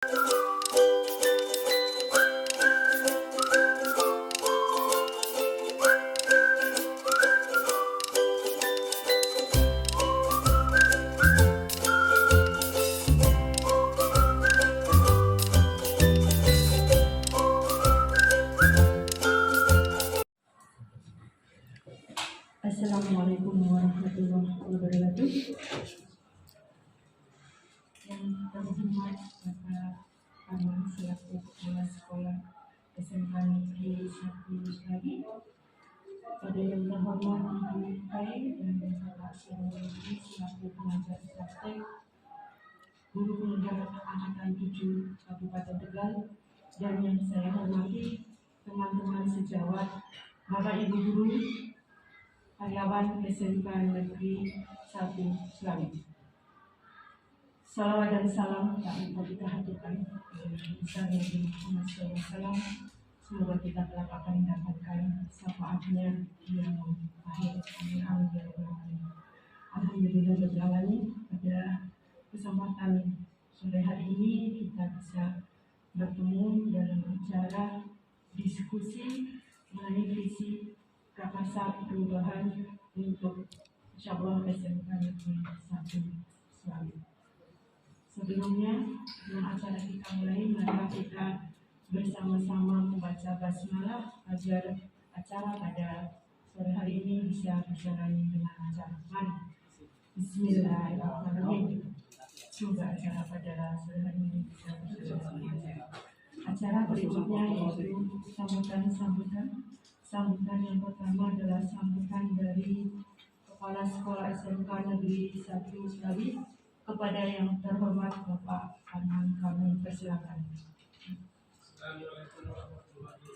Assalamualaikum warahmatullahi wabarakatuh. Yang terhormat Bapak kami selaku Kepala Sekolah SMK Negeri 1 Bali, pada yang terhormat Ibu Kai dan Bapak Selaku selaku pengajar praktek, guru pengajar angkatan 7 Kabupaten Tegal, dan yang saya hormati teman-teman sejawat, Bapak Ibu guru, karyawan SMK Negeri 1 Selawi. Salawat dan salam tak lupa kita haturkan besar Nabi Muhammad SAW. Semoga kita kelak akan mendapatkan syafaatnya yang akhir. Amin ya rabbal alamin. Alhamdulillah rabbil alamin. Pada kesempatan sore hari ini kita bisa bertemu dalam acara diskusi mengenai visi gagasan perubahan untuk insyaallah SMK Negeri 1 Selawi. Sebelumnya, sebelum acara kita mulai, mari kita bersama-sama membaca basmalah agar acara pada sore hari ini bisa berjalan dengan lancar. Mari. Bismillahirrahmanirrahim. Semoga acara pada sore hari ini bisa berjalan dengan lancar. Acara berikutnya yaitu sambutan yang pertama adalah sambutan dari Kepala Sekolah SMK Negeri 1 Selawi kepada yang terhormat Bapak Arman, kami persilakan. Assalamualaikum warahmatullahi wabarakatuh.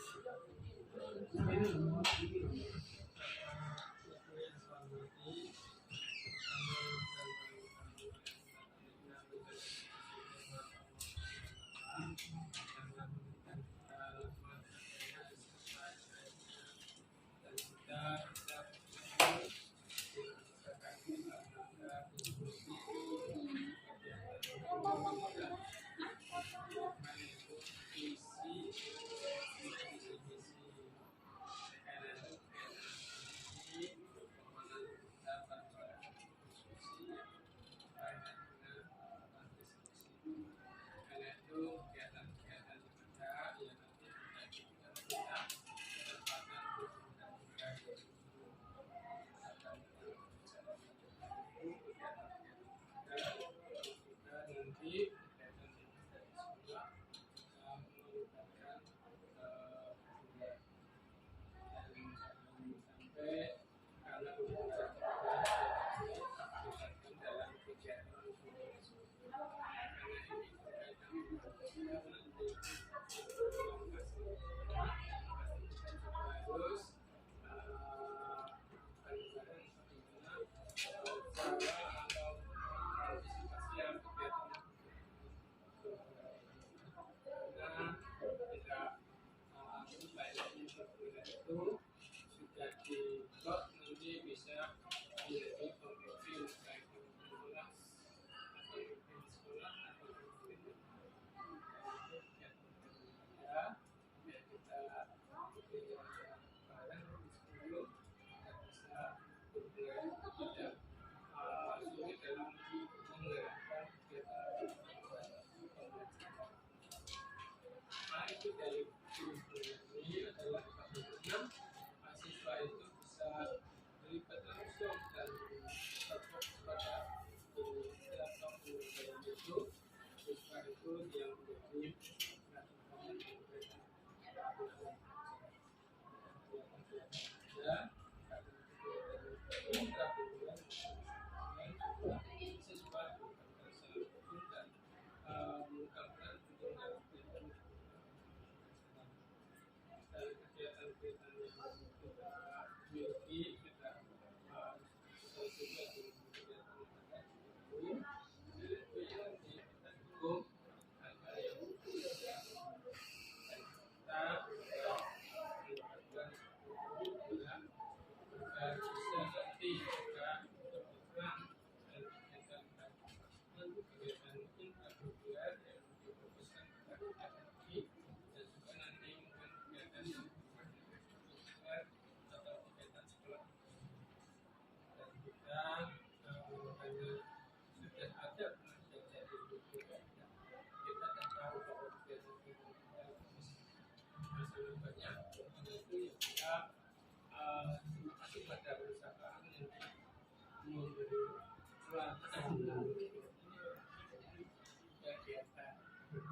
Terima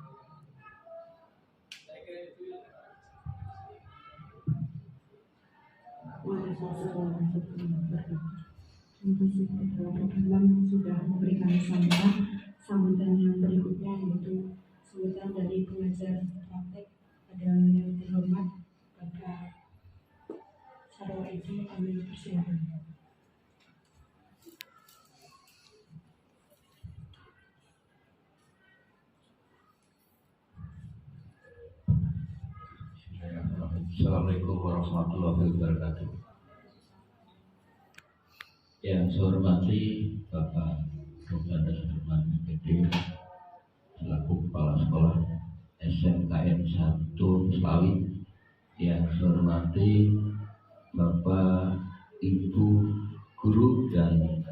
kasih kepada Tuhan sudah memberikan sambutan yang berikutnya, yaitu sambutan dari pengajar praktek. Pada yang terhormat Bapak Sarwa itu kami persilakan. Assalamualaikum warahmatullahi wabarakatuh. Yang saya hormati Bapak Dr. Desmond PD selaku Kepala Sekolah SMKN 1 Slawi. Yang saya hormati Bapak Ibu guru dan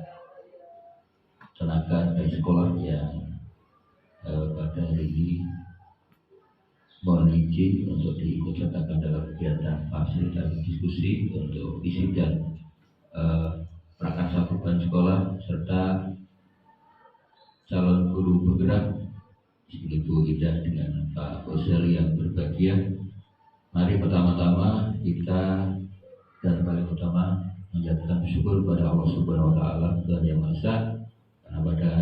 tenaga dari sekolah yang pada hari ini mohon izin untuk diikut sertakan dalam kegiatan fasilitasi diskusi untuk isi dan prakarsa perubahan sekolah serta calon guru bergerak Ibu Ida dengan Pak Oseli yang berbahagia. Mari pertama-tama kita dan paling utama menjatuhkan syukur kepada Allah Subhanahu Wa Taala Tuhan Yang Maha Esa, karena pada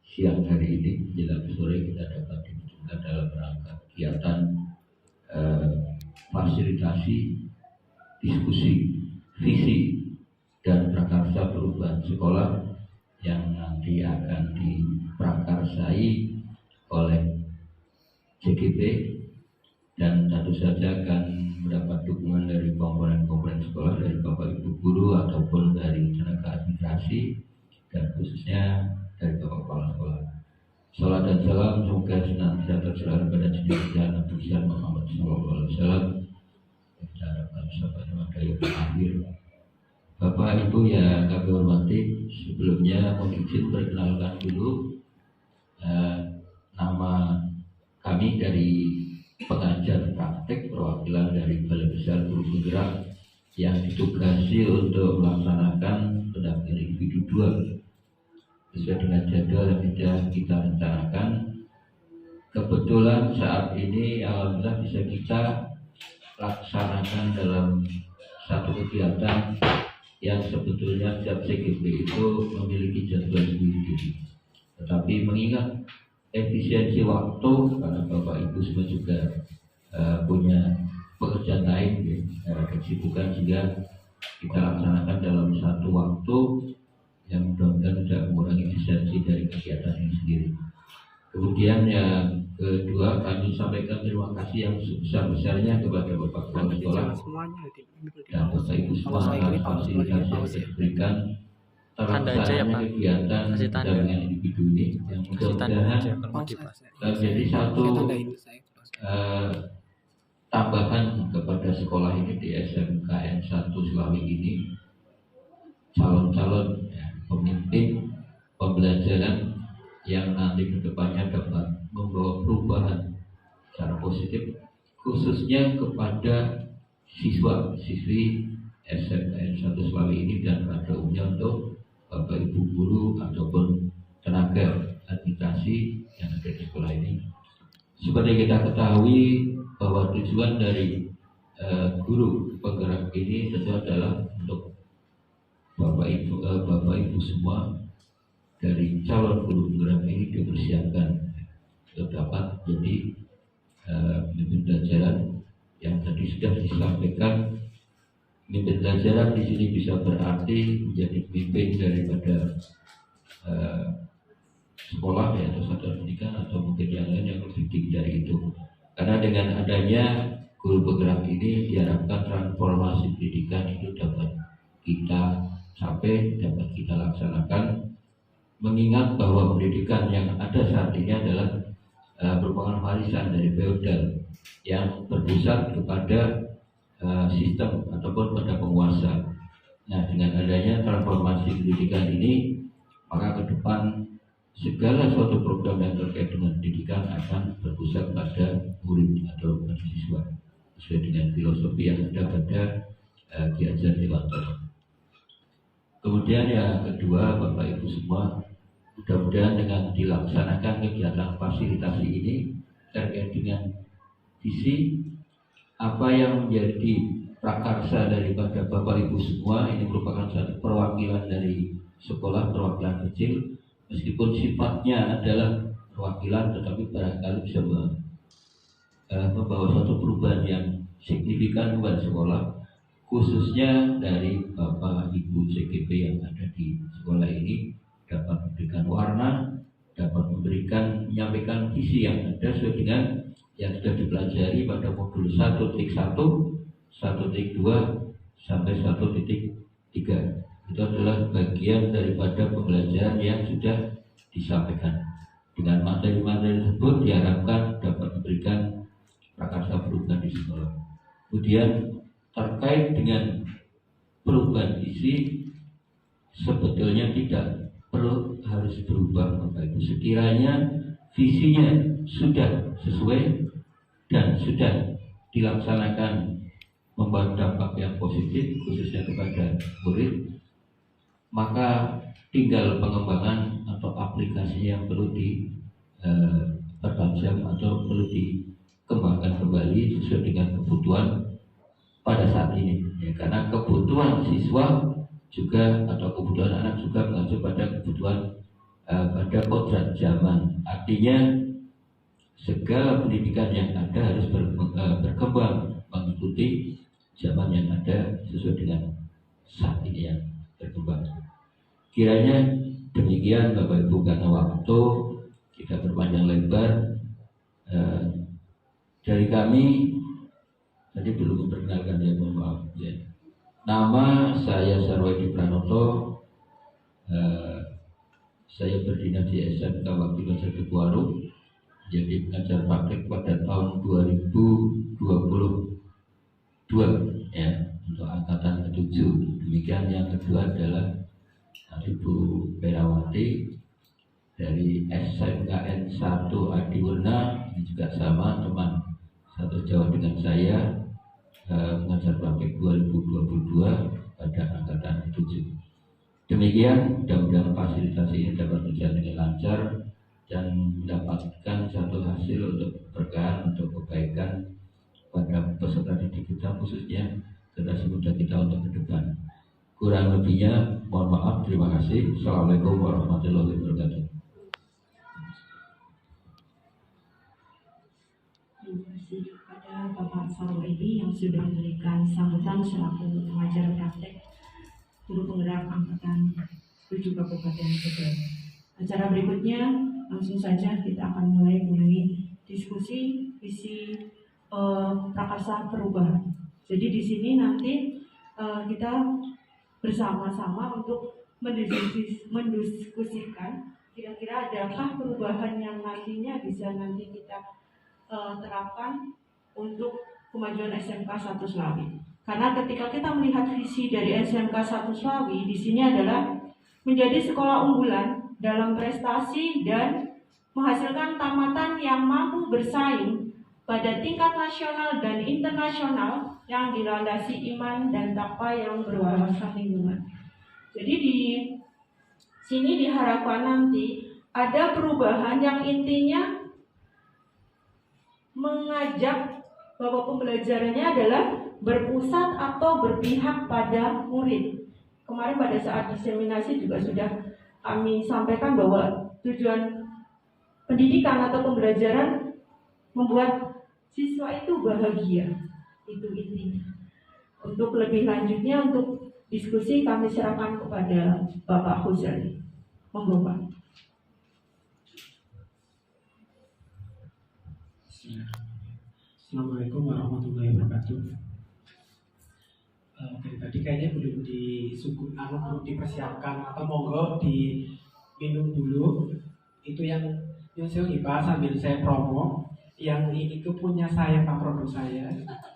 siang hari ini menjelang sore kita dapat dipertemukan dalam rangka kegiatan fasilitasi diskusi visi dan prakarsa perubahan sekolah yang nanti akan diprakarsai oleh JGP dan tentu saja akan mendapat dukungan dari komponen-komponen sekolah, dari Bapak Ibu guru ataupun dari tenaga administrasi dan khususnya dari Bapak Kepala Sekolah. Salam dan salam semoga senantiasa tercurah pada junjungan Nabi besar Muhammad SAW dan bangsa pada yang akhir. Bapak Ibu yang kami hormati, sebelumnya mohon izin perkenalkan dulu nama kami dari pengajar praktek perwakilan dari Balai Besar Guru Penggerak yang ditugasi untuk melaksanakan pendampingan individu 2 sesuai dengan jadwal yang sudah kita rencanakan. Kebetulan saat ini alhamdulillah bisa kita laksanakan dalam satu kegiatan yang sebetulnya setiap CGP itu memiliki jadwal sendiri. Tetapi mengingat efisiensi waktu, karena Bapak Ibu semua juga punya pekerjaan lain, kesibukan, sehingga kita laksanakan dalam satu waktu yang mudah-mudahan tidak mengurangi esensi dari kegiatan ini sendiri. Kemudian yang kedua, kami sampaikan terima kasih yang sebesar-besarnya kepada Bapak Kepala Sekolah dan Bapak Ibu semua atas fasilitas yang diberikan terlaksananya kegiatan pendampingan individu ini yang mudah-mudahan menjadi satu tambahan kepada sekolah ini di SMKN 1 Slawi ini. Calon-calon pemimpin pembelajaran yang nanti kedepannya dapat membawa perubahan secara positif khususnya kepada siswa-siswi SMKN 1 Slawi ini dan pada umumnya untuk Bapak Ibu guru ataupun tenaga administrasi yang ada di sekolah ini. Seperti kita ketahui bahwa tujuan dari guru penggerak ini tentu adalah untuk Bapak Ibu semua dari calon guru penggerak ini dipersiapkan untuk dapat menjadi pemimpin pelajaran yang tadi sudah disampaikan. Pemimpin pelajaran di sini bisa berarti menjadi pemimpin daripada sekolah atau satuan pendidikan atau mungkin yang lain yang lebih tinggi dari itu. Karena dengan adanya guru penggerak ini diharapkan transformasi pendidikan itu dapat kita capai, dapat kita laksanakan, mengingat bahwa pendidikan yang ada saat ini adalah merupakan warisan dari feodal yang berpusat kepada sistem ataupun pada penguasa. Nah, dengan adanya transformasi pendidikan ini, maka ke depan segala suatu program yang terkait dengan pendidikan akan berpusat pada murid atau pada siswa sesuai dengan filosofi yang ada pada Ki Hajar Dewantara. Kemudian yang kedua, Bapak Ibu semua, mudah-mudahan dengan dilaksanakan kegiatan fasilitasi ini terkait dengan visi, apa yang menjadi prakarsa daripada Bapak Ibu semua. Ini merupakan satu perwakilan dari sekolah, perwakilan kecil, meskipun sifatnya adalah perwakilan, tetapi barangkali bisa membawa suatu perubahan yang signifikan kepada sekolah, khususnya dari Bapak Ibu CGP yang ada di sekolah ini, dapat memberikan warna, dapat menyampaikan visi yang ada sesuai dengan yang sudah dipelajari pada modul 1.1, 1.2 sampai 1.3. Itu adalah bagian daripada pembelajaran yang sudah disampaikan. Dengan materi-materi tersebut diharapkan dapat memberikan prakarsa perubahan di sekolah. Kemudian terkait dengan perubahan visi, sebetulnya tidak perlu harus berubah Bapak Ibu. Sekiranya visinya sudah sesuai dan sudah dilaksanakan membawa dampak yang positif khususnya kepada murid, maka tinggal pengembangan atau aplikasinya yang perlu dipertajam atau perlu dikembangkan kembali sesuai dengan kebutuhan pada saat ini. Ya, karena kebutuhan siswa juga atau kebutuhan anak juga mengacu pada kebutuhan pada kodrat zaman. Artinya segala pendidikan yang ada harus berkembang mengikuti zaman yang ada sesuai dengan saat ini yang berkembang. Kiranya demikian Bapak Ibu, karena waktu kita berpanjang lebar. Dari kami tadi belum memperkenalkan, ya, mohon maaf ya. Nama saya Sarwedi Pranoto. Saya berdinas di SMK Bakti Nusa Tukuaru, jadi pengajar praktek pada tahun 2022 ya, untuk angkatan ke-7. Demikian. Yang kedua adalah Ibu Perawati dari SMKN 1 Adiwurna, ini juga sama, teman satu jauh dengan saya, pengajar praktek 2022 pada angkatan 7. Demikian, mudah-mudahan fasilitas ini dapat berjalan dengan lancar dan mendapatkan satu hasil untuk keberkahan, untuk kebaikan pada peserta didik kita, khususnya generasi muda kita untuk ke depan. Kurang lebihnya mohon maaf, terima kasih. Assalamualaikum warahmatullahi wabarakatuh. Terima kasih kepada Bapak Sarwedi yang sudah memberikan sambutan selaku pengajar praktek guru penggerak angkatan 7 Kabupaten Tegal. Acara berikutnya langsung saja kita akan mulai mengenai diskusi visi prakarsa perubahan. Jadi di sini nanti kita bersama-sama untuk mendiskusikan kira-kira adakah perubahan yang nantinya bisa nanti kita terapkan untuk kemajuan SMK 1 Slawi. Karena ketika kita melihat visi dari SMK 1 Slawi di sini adalah menjadi sekolah unggulan dalam prestasi dan menghasilkan tamatan yang mampu bersaing pada tingkat nasional dan internasional yang dilandasi iman dan takwa yang berwawasan lingkungan. Jadi di sini diharapkan nanti ada perubahan yang intinya mengajak bahwa pembelajarannya adalah berpusat atau berpihak pada murid. Kemarin pada saat diseminasi juga sudah kami sampaikan bahwa tujuan pendidikan atau pembelajaran membuat siswa itu bahagia. Itu intinya. Untuk lebih lanjutnya, untuk diskusi kami serahkan kepada Bapak Huzali. Monggo Pak. Assalamualaikum warahmatullahi wabarakatuh. Dari tadi kayaknya belum belum dipersiapkan, atau monggo diminum dulu. Itu yang nyusul IPA sambil saya promo. Yang ini itu punya saya, Pak, produk saya,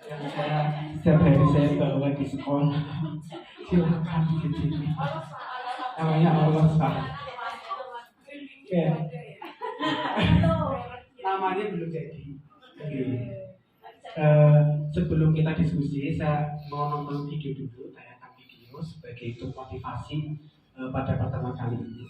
yang saya setiap hari saya bawa di sekolah. Silakan di sini. Namanya Allah Pak. Oke. Namanya belum jadi. Sebelum kita diskusi, saya mau nonton video dulu, tayangan video sebagai itu motivasi pada pertemuan kali ini.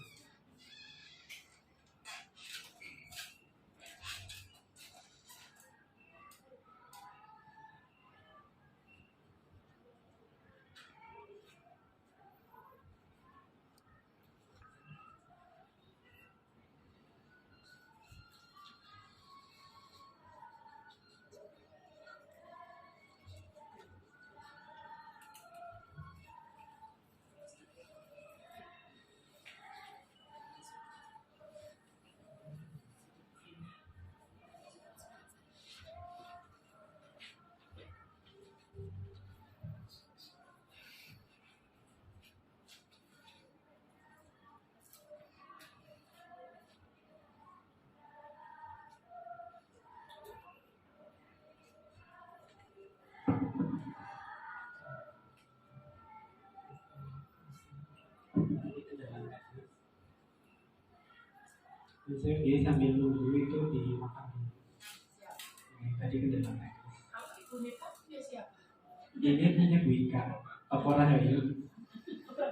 Jadi sambil nunggu itu dimakan. Nah, tadi kendala teknis. Kalau ibu Nita punya siapa? Ini punya Bu Ika, Kapolra Hayu. Saya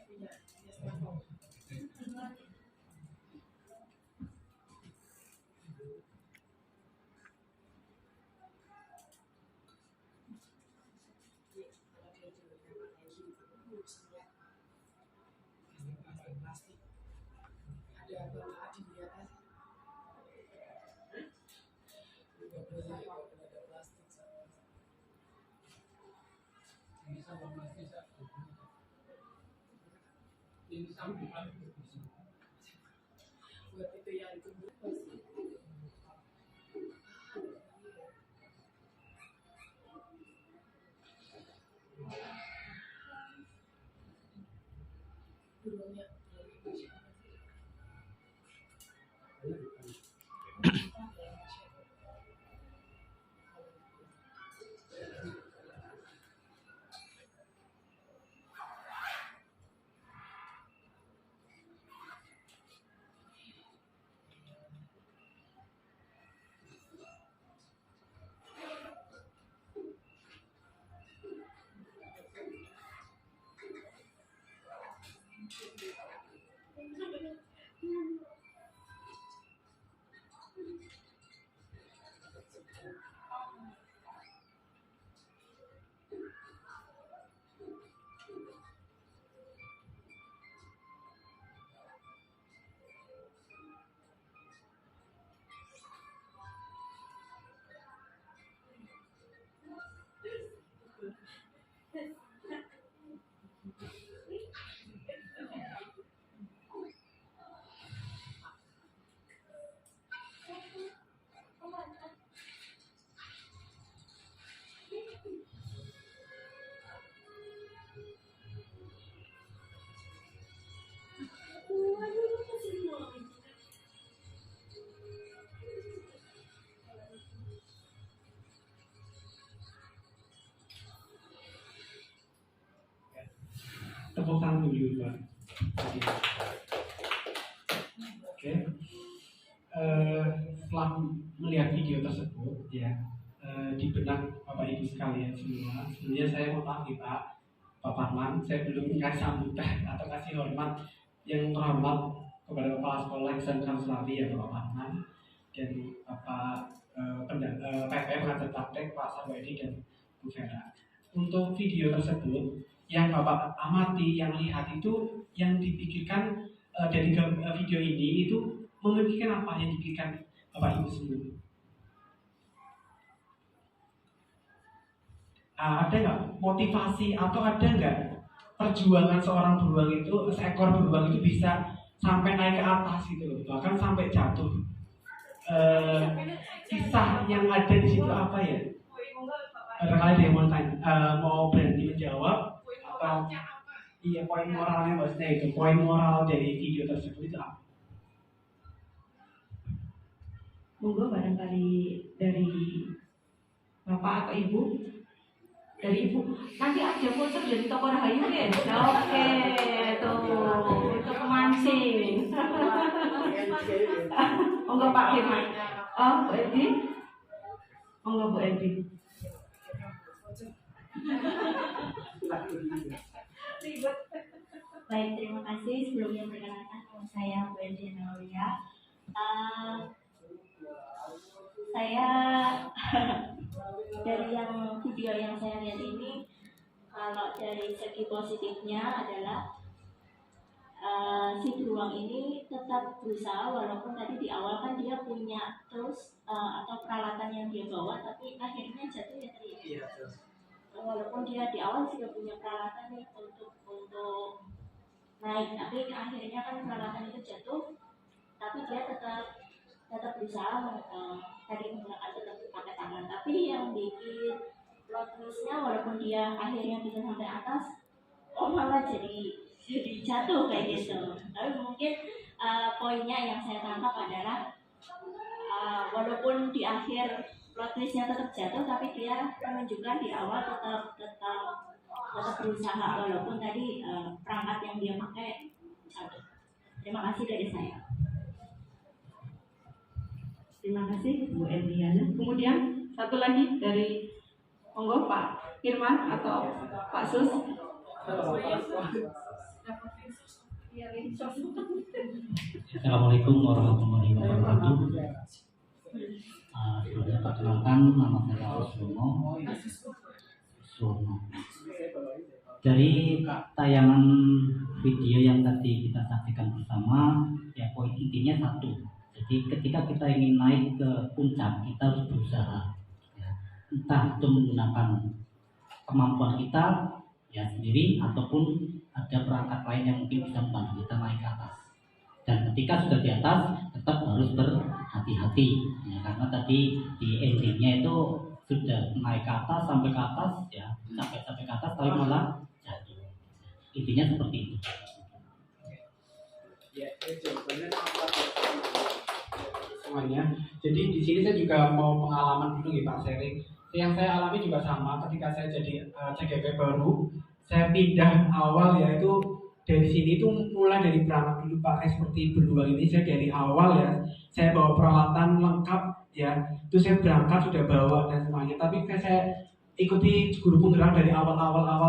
punya stempel. Plastik. Ada bahan di atas. Ada plastik. Buat itu yang ditunggu. Dulunya. Tepuk tangan dulu Pak. Oke. Setelah melihat video tersebut ya, di benak Bapak Ibu sekalian semua, sebenarnya saya mau maaf nih Pak Parman, saya belum kasih sambutan atau kasih hormat yang terhormat kepada Kepala Sekolah SMK Selawi ya Bapak Parman dan Bapak PP pengajar praktek Pak Sarwedi dan Bu Vera. Untuk video tersebut yang Bapak amati, yang lihat itu yang dipikirkan dari video ini itu memikirkan apa yang dipikirkan Bapak Ibu semua? Ada nggak motivasi atau ada nggak perjuangan seorang beruang itu, seekor beruang itu bisa sampai naik ke atas gitu loh, bahkan sampai jatuh. Kisah yang ada di situ apa ya? Barangkali ada yang mau tanya, mau berani menjawab atau iya poin moralnya maksudnya itu, poin moral dari video tersebut itu apa? Monggo barangkali dari Bapak atau Ibu. Dari Ibu, nanti aja foto jadi toko rahayu ya. Oke, tuh itu pemancing. Monggo Pak Firman. Oh, Bu Edi. Monggo Bu Edi. Baik, terima kasih. Sebelumnya perkenalkan nama saya Bu Edi Naulia. Saya dari yang video yang saya lihat ini, kalau dari segi positifnya adalah si beruang ini tetap berusaha walaupun tadi di awal kan dia punya terus atau peralatan yang dia bawa, tapi akhirnya jatuh ya tadi. Iya, walaupun dia di awal sudah punya peralatan nih untuk naik, tapi akhirnya kan peralatan itu jatuh, tapi dia tetap berusaha tadi menggunakan tetap pakai tangan. Tapi yang bikin plot twistnya, walaupun dia akhirnya bisa sampai atas, malah jadi jatuh kayak gitu. Tapi mungkin poinnya yang saya tangkap adalah walaupun di akhir plot twistnya tetap jatuh, tapi dia menunjukkan di awal tetap tetap berusaha walaupun tadi perangkat yang dia pakai satu. Terima kasih dari saya. Terima kasih Bu Eliana. Kemudian satu lagi dari monggo Pak Firman atau Pak Sus. Assalamualaikum warahmatullahi wabarakatuh. Sebelumnya perkenalkan, nama saya Suwono. Dari tayangan video yang tadi kita saksikan bersama, ya poin intinya satu. Jadi ketika kita ingin naik ke puncak, kita harus berusaha. Ya. Entah itu menggunakan kemampuan kita ya sendiri ataupun ada perangkat lain yang mungkin bisa membantu kita naik ke atas. Dan ketika sudah di atas, tetap harus berhati-hati ya, karena tadi di endingnya itu sudah naik ke atas sampai ke atas ya, sampai ke atas tapi malah jatuh. Intinya seperti itu. Ya, jawabannya semuanya. Jadi di sini saya juga mau pengalaman dulu ya Pak sharing. Yang saya alami juga sama ketika saya jadi CGP baru, saya pindah awal yaitu dari sini tuh mulai dari berangkat dulu pakai seperti berdua ini. Saya dari awal ya, saya bawa peralatan lengkap ya, itu saya berangkat sudah bawa dan semuanya. Tapi saya ikuti guru penggerak dari awal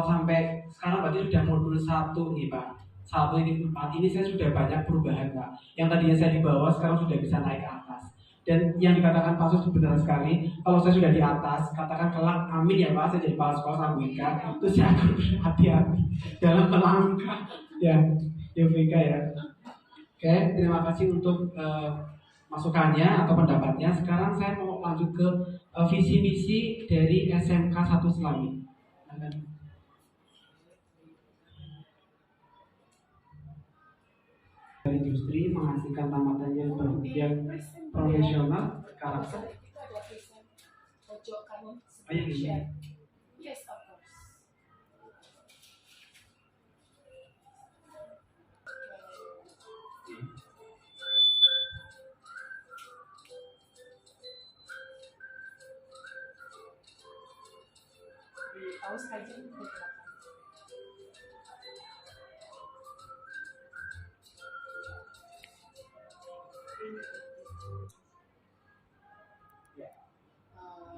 sampai sekarang berarti sudah modul 1 nih Pak. 1 ini 4 ini saya sudah banyak perubahan Pak. Yang tadinya saya di bawah sekarang sudah bisa naik ke atas. Dan yang dikatakan Pak Sus benar sekali. Kalau saya sudah di atas, katakan kelak amin ya Pak, saya jadi kepala sekolah Sambika, itu saya akan berhati-hati dalam melangkah ya VK ya. Oke, terima kasih untuk masukannya atau pendapatnya. Sekarang saya mau lanjut ke visi misi dari SMK 1 Selami. Industri menghasilkan tamatan yang profesional, karakter. Ayo ini. Yes, of course. Paus aja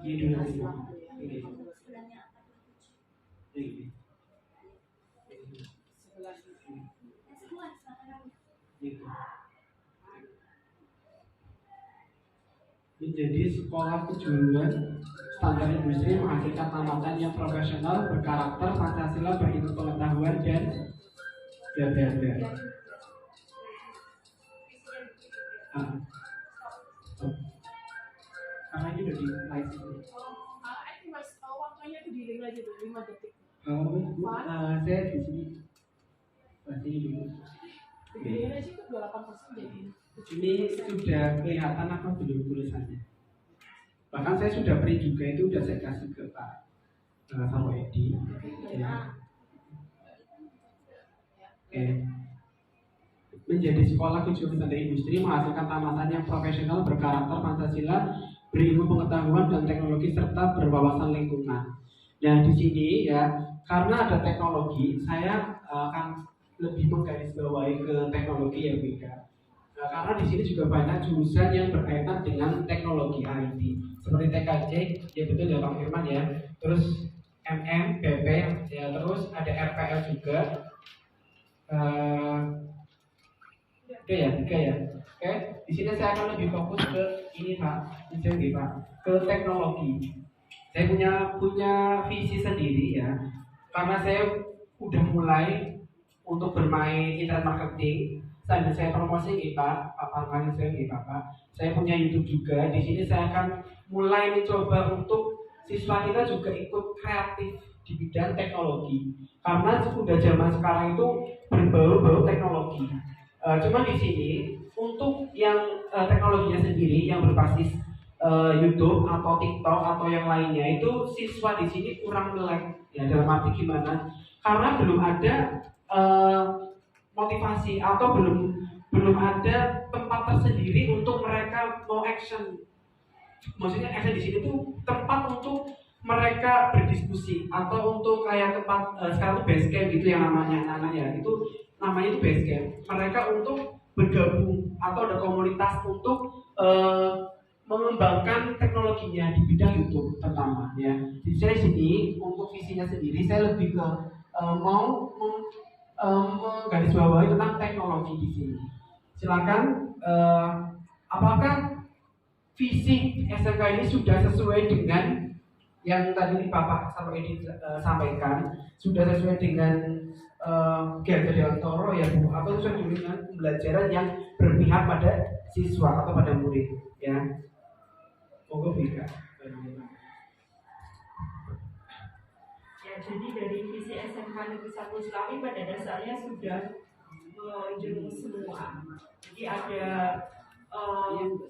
Ini dulu. Sebenarnya Menjadi sekolah kejuruan standar industri menghasilkan tamatan yang profesional, berkarakter, Pancasila, berilmu pengetahuan dan karena ini udah di live itu. waktunya itu di link aja tuh 5 detik. Saya di sini. Berarti dulu. Di link aja itu 28% jadi. Ini sudah kelihatan apa belum tulisannya? Bahkan saya sudah print juga, itu sudah saya kasih ke Pak sama Edi. Ya. Oke. Menjadi sekolah kejuruan standar industri menghasilkan tamatan yang profesional, berkarakter, Pancasila, berilmu pengetahuan dan teknologi serta berwawasan lingkungan. Nah di sini ya, karena ada teknologi, saya akan lebih menggarisbawahi ke teknologi ya Bika. Karena di sini juga banyak jurusan yang berkaitan dengan teknologi IT, seperti TKJ, ya betul ya Pak Firman ya. Terus BP, ya terus ada RPL juga. Oke ya, tiga ya. Oke, di sini saya akan lebih fokus ke ini Pak, ini Pak, ke teknologi. Saya punya visi sendiri ya, karena saya udah mulai untuk bermain internet marketing. Sambil saya promosi nih Pak, paparan saya nih Pak. Saya punya YouTube juga. Di sini saya akan mulai mencoba untuk siswa kita juga ikut kreatif di bidang teknologi. Karena sudah zaman sekarang itu berbau-bau teknologi. Cuma di sini untuk yang teknologinya sendiri yang berbasis YouTube atau TikTok atau yang lainnya itu siswa di sini kurang melek. Ya dalam arti gimana? Karena belum ada motivasi atau belum ada tempat tersendiri untuk mereka mau action. Maksudnya action di sini tuh tempat untuk mereka berdiskusi atau untuk kayak tempat sekarang tuh base camp gitu yang namanya itu base camp. Mereka untuk bergabung atau ada komunitas untuk mengembangkan teknologinya di bidang YouTube pertama ya. Di sini untuk visinya sendiri saya lebih ke mau menggarisbawahi tentang teknologi di sini. Silakan apakah visi SMK ini sudah sesuai dengan yang tadi Bapak sama Edi sampaikan, sudah sesuai dengan Gerda Dewantoro ya Bu, atau sesuai dengan pembelajaran yang berpihak pada siswa atau pada murid ya. Monggo Bika. Ya, jadi dari visi SMK Negeri 1 Slawi pada dasarnya sudah menjunjung semua. Jadi ada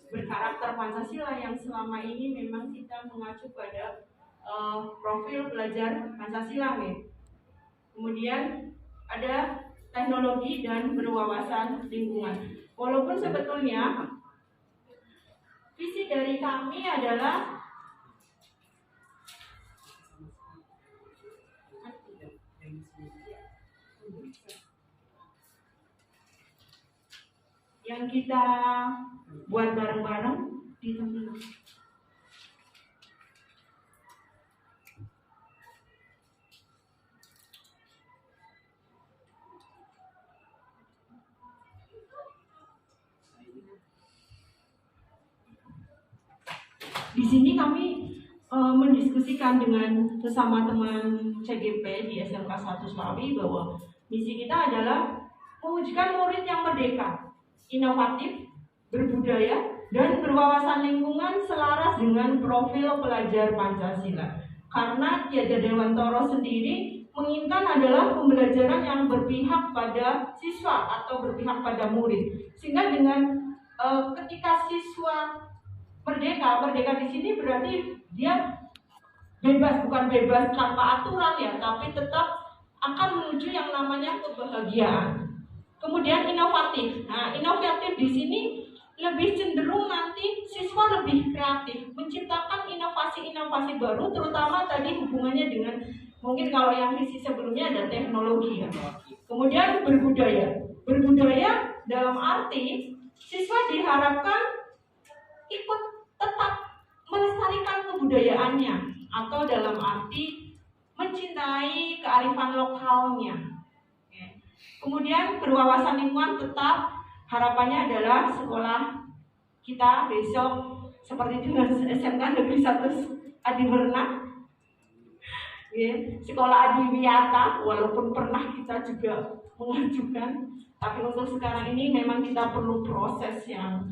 berkarakter Pancasila yang selama ini memang kita mengacu pada profil belajar Pancasila nih. Kemudian ada teknologi dan berwawasan lingkungan. Walaupun sebetulnya visi dari kami adalah yang kita buat bareng-bareng di teman. Di sini kami mendiskusikan dengan sesama teman CGP di SMK 1 Slawi bahwa misi kita adalah mewujudkan murid yang merdeka, inovatif, berbudaya, dan berwawasan lingkungan selaras dengan profil pelajar Pancasila. Karena Gerda Dewantoro sendiri menginginkan adalah pembelajaran yang berpihak pada siswa atau berpihak pada murid. Sehingga dengan ketika siswa merdeka di sini berarti dia bebas, bukan bebas tanpa aturan ya, tapi tetap akan menuju yang namanya kebahagiaan. Kemudian inovatif. Nah, inovatif di sini lebih cenderung nanti siswa lebih kreatif, menciptakan inovasi-inovasi baru, terutama tadi hubungannya dengan mungkin kalau yang visi sebelumnya ada teknologi ya. Kemudian berbudaya. Berbudaya dalam arti siswa diharapkan ikut tetap melestarikan kebudayaannya atau dalam arti mencintai kearifan lokalnya. Kemudian berwawasan lingkungan tetap harapannya adalah sekolah kita besok seperti dengan SMK Negeri 1 Adiwerna, sekolah Adiwiyata, walaupun pernah kita juga mengajukan, tapi untuk sekarang ini memang kita perlu proses yang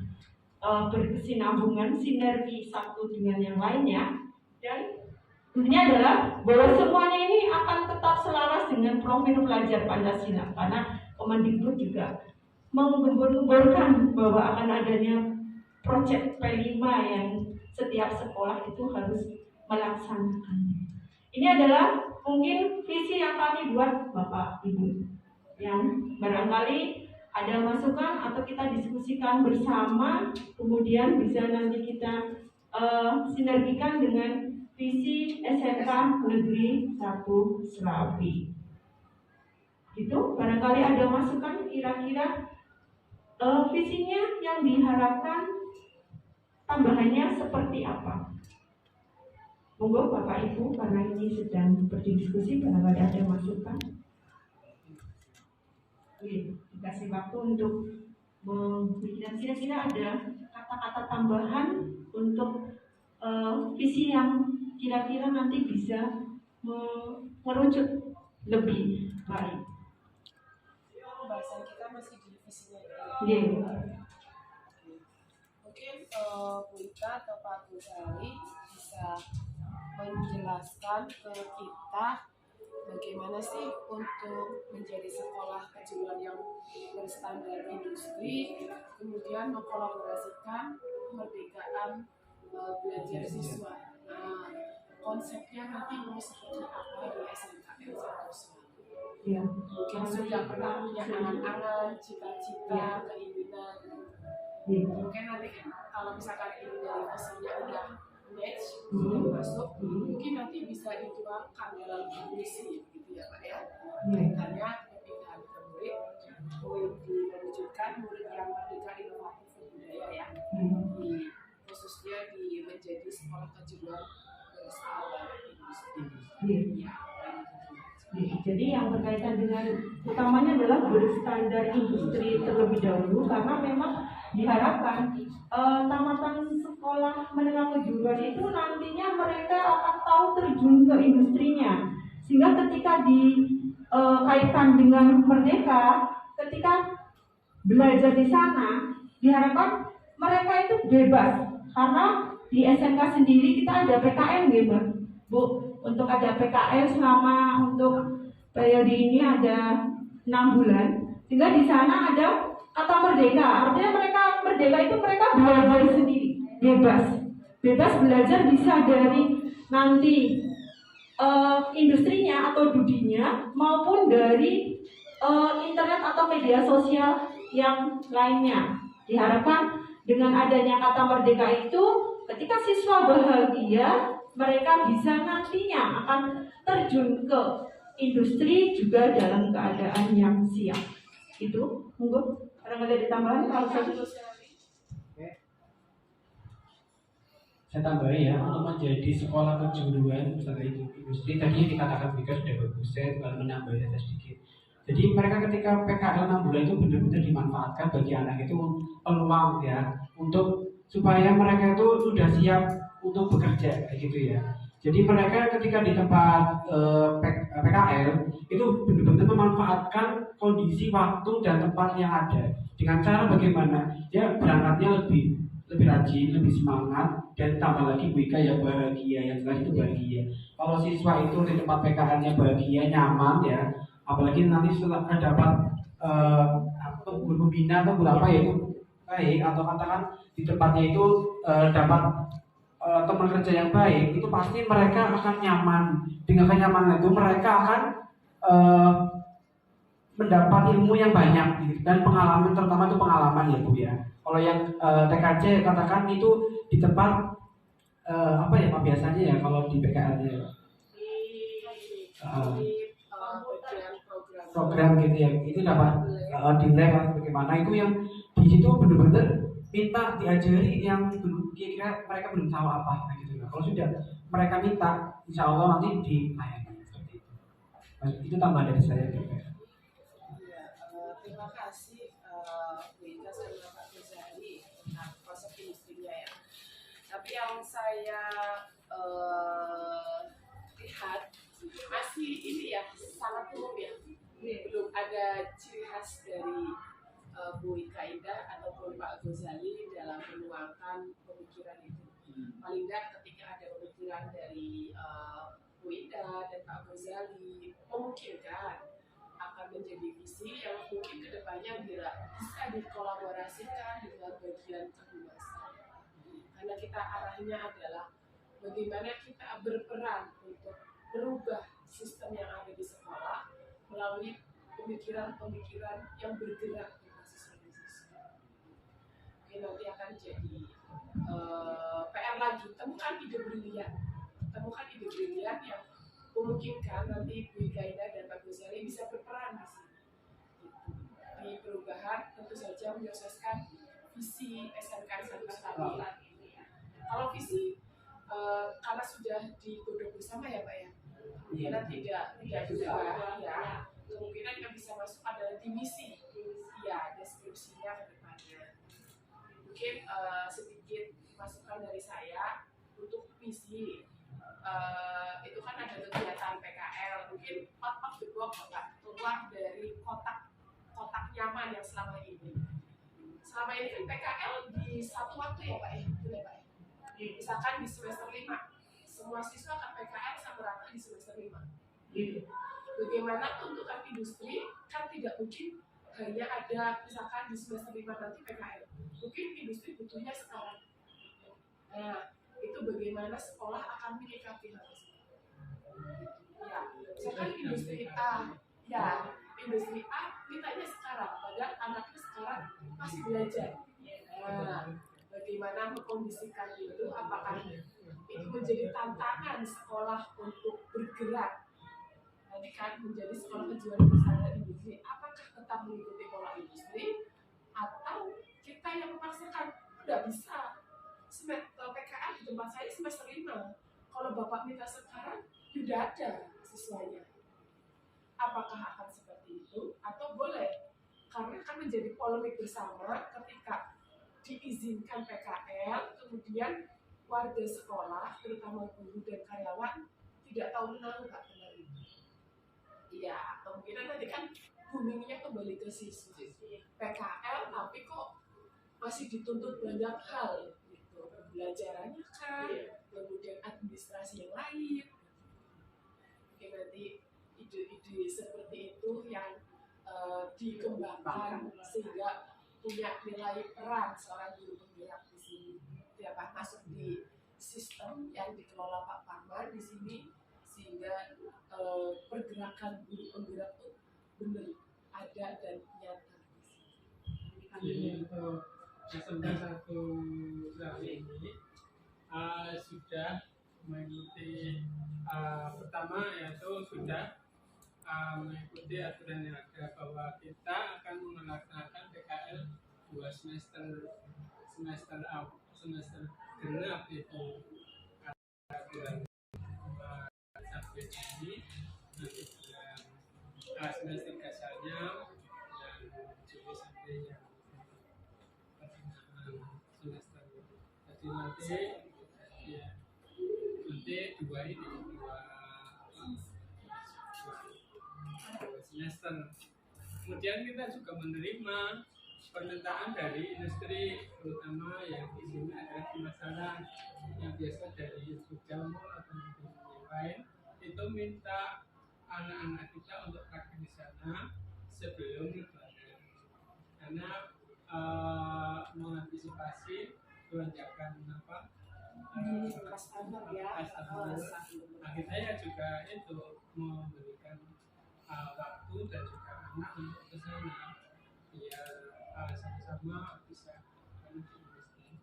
berkesinambungan, sinergi satu dengan yang lainnya, dan intinya adalah bahwa semuanya ini akan tetap selaras dengan profil pelajar Pancasila, karena Kemendikbud juga menggembur-gemburkan bahwa akan adanya proyek P5 yang setiap sekolah itu harus melaksanakannya. Ini adalah mungkin visi yang kami buat Bapak Ibu, yang barangkali ada masukan atau kita diskusikan bersama, kemudian bisa nanti kita sinergikan dengan visi SMK Negeri 1 Slawi. Itu barangkali ada masukan kira-kira visinya yang diharapkan tambahannya seperti apa. Monggo Bapak Ibu, karena ini sedang berdiskusi, barangkali ada masukan. Dikasih waktu untuk memikirkan, kira-kira ada kata-kata tambahan untuk visi yang kira-kira nanti bisa merujuk lebih baik. Pembahasan kita masih di visinya ya. Mungkin Bu Ika atau Pak Gusari bisa menjelaskan ke kita bagaimana sih untuk menjadi sekolah kejuruan yang berstandar industri, kemudian mengkolaborasikan kemerdekaan belajar siswa. Nah, konsepnya nanti mau seperti apa di SMKN 1 Ya, yang sudah pernah punya angan-angan, cita-cita, keinginan. Mungkin nanti kalau misalkan ini dari visinya udah match, sudah masuk, mungkin nanti dituangkan dalam visi gitu ya Pak ya. Kaitannya pemindahan ke murid diwujudkan murid yang merdeka inovatif budaya ya. Khususnya menjadi sekolah kejuruan berskala industri. Ya. Jadi yang berkaitan dengan utamanya adalah berstandar industri terlebih dahulu, karena memang diharapkan tamatan sekolah menengah kejuruan itu nantinya mereka akan tahu terjun ke industrinya, sehingga ketika dikaitkan dengan merdeka, ketika belajar di sana diharapkan mereka itu bebas, karena di SMK sendiri kita ada PKM gitu Bu. Untuk ada PKL selama untuk periode ini ada 6 bulan, sehingga di sana ada kata merdeka. Artinya mereka merdeka itu mereka belajar sendiri, bebas belajar, bisa dari nanti industrinya atau dudinya maupun dari internet atau media sosial yang lainnya. Diharapkan dengan adanya kata merdeka itu, ketika siswa bahagia, mereka bisa nantinya akan terjun ke industri juga dalam keadaan yang siap. Itu, monggo. Ada tambahan kalau saya. Saya tambahin ya, untuk menjadi sekolah kejuruan misalnya itu industri, tadi dikatakan Bika sudah bagus, saya tinggal menambahnya sedikit. Jadi mereka ketika PKL 6 bulan itu benar-benar dimanfaatkan bagi anak itu peluang ya, untuk supaya mereka itu sudah siap untuk bekerja kayak gitu ya. Jadi mereka ketika di tempat PKL itu benar-benar memanfaatkan kondisi waktu dan tempat yang ada dengan cara bagaimana ya, berangkatnya lebih rajin, lebih semangat, dan tambah lagi mereka yang bahagia, yang jelas itu bahagia. Kalau siswa itu di tempat PKL-nya bahagia, nyaman ya, apalagi nanti setelah dapat guru pembina atau berapa ya itu baik, atau katakan di tempatnya itu dapat teman kerja yang baik, itu pasti mereka akan nyaman. Dengan kenyamanan itu mereka akan mendapat ilmu yang banyak gitu, dan pengalaman, terutama itu pengalaman ya Bu ya. Kalau yang TKJ katakan itu di tempat apa ya Pak biasanya ya kalau di PKL-nya program gitu ya, itu dapat di lab atau bagaimana, itu yang di situ benar-benar minta diajari yang kira-kira mereka belum tahu apa gitu. Kalau sudah mereka minta, insya Allah nanti dilayani seperti itu. Itu tambahan dari saya. Terima kasih Bu Ika sama Pak Ghazali tentang konsep industrinya ya. Tapi yang saya lihat masih ini ya, sangat umum ya. Belum ada ciri khas dari Bu Ika Indah ataupun Pak Ghazali dalam menuangkan pemikiran itu. Paling tidak ketika ada pemikiran dari Bu Indah dan Pak Ghazali memungkinkan akan menjadi visi yang mungkin kedepannya bisa dikolaborasikan dengan bagian kehumasan. Karena kita arahnya adalah bagaimana kita berperan untuk merubah sistem yang ada di sekolah melalui pemikiran-pemikiran yang bergerak di mahasiswa-mahasiswa. Oke, nanti akan jadi PR lagi, temukan ide brilian yang memungkinkan nanti Bu Ika Indah dan Pak Ghazali bisa berperan di sini. Di perubahan tentu saja menyukseskan visi SMK tadi. Kalau visi karena sudah digodok bersama ya Pak ya, kemungkinan tidak berubah ya. Kemungkinan yang bisa masuk adalah di misi ya, deskripsinya ke depannya. Mungkin sedikit masukan dari saya untuk visi. Itu kan ada kegiatan PKL, mungkin out of the box keluar dari kotak nyaman yang selama ini kan PKL di satu waktu ya Pak ya, betul ya Pak ya? Misalkan di semester 5 semua siswa akan PKL sama rata di semester 5. Bagaimana untukkan industri, kan tidak mungkin hanya ada misalkan di semester 5 nanti PKL, mungkin industri butuhnya sekarang. Nah, itu bagaimana sekolah akan menyikapi hal tersebut. Ya, misalkan industri A mintanya sekarang, padahal anaknya sekarang masih belajar. Nah, bagaimana mengkondisikan itu, apakah itu menjadi tantangan sekolah untuk bergerak. Tadi kan menjadi sekolah kejuaraan bersama industri, apakah tetap mengikuti pola industri atau kita yang memaksakan? Tidak bisa. PKL di tempat saya semester 5. Kalau Bapak minta sekarang, tidak ada siswanya. Apakah akan seperti itu atau boleh? Karena akan menjadi polemik bersama ketika diizinkan PKL, kemudian warga sekolah, terutama guru dan karyawan, tidak tahu menang tak benar itu. Iya, kemungkinan nanti kan boomingnya kembali ke siswa. PKL tapi kok masih dituntut banyak hal gitu. Pembelajarannya kan, kemudian administrasi yang lain. Mungkin nanti ide-ide seperti itu yang dikembangkan sehingga punya nilai peran seorang guru penggerak di sini. Dapat masuk di sistem yang dikelola Pak Parman di sini sehingga pergerakan guru penggerak itu benar ada dan nyata. Jadi untuk SMA 1 tahun ini sudah mengikuti pertama yaitu sudah mengikuti aturan yang ada bahwa kita akan melaksanakan PKL 2 semester genap itu bulan sampai Juni, nanti bulan semester kasarnya dan Juli sampai yang semester. Jadi nanti ya nanti dua semester. Kemudian kita juga menerima permintaan dari industri, terutama yang di sini adalah pemasaran yang biasa dari Jogja Mall atau yang lain, itu minta anak-anak kita untuk praktik di sana sebelum lebaran, karena mengantisipasi lonjakan customer ya. Akhirnya juga itu memberikan waktu dan juga anak untuk ke sana biar sama-sama bisa menuju industri.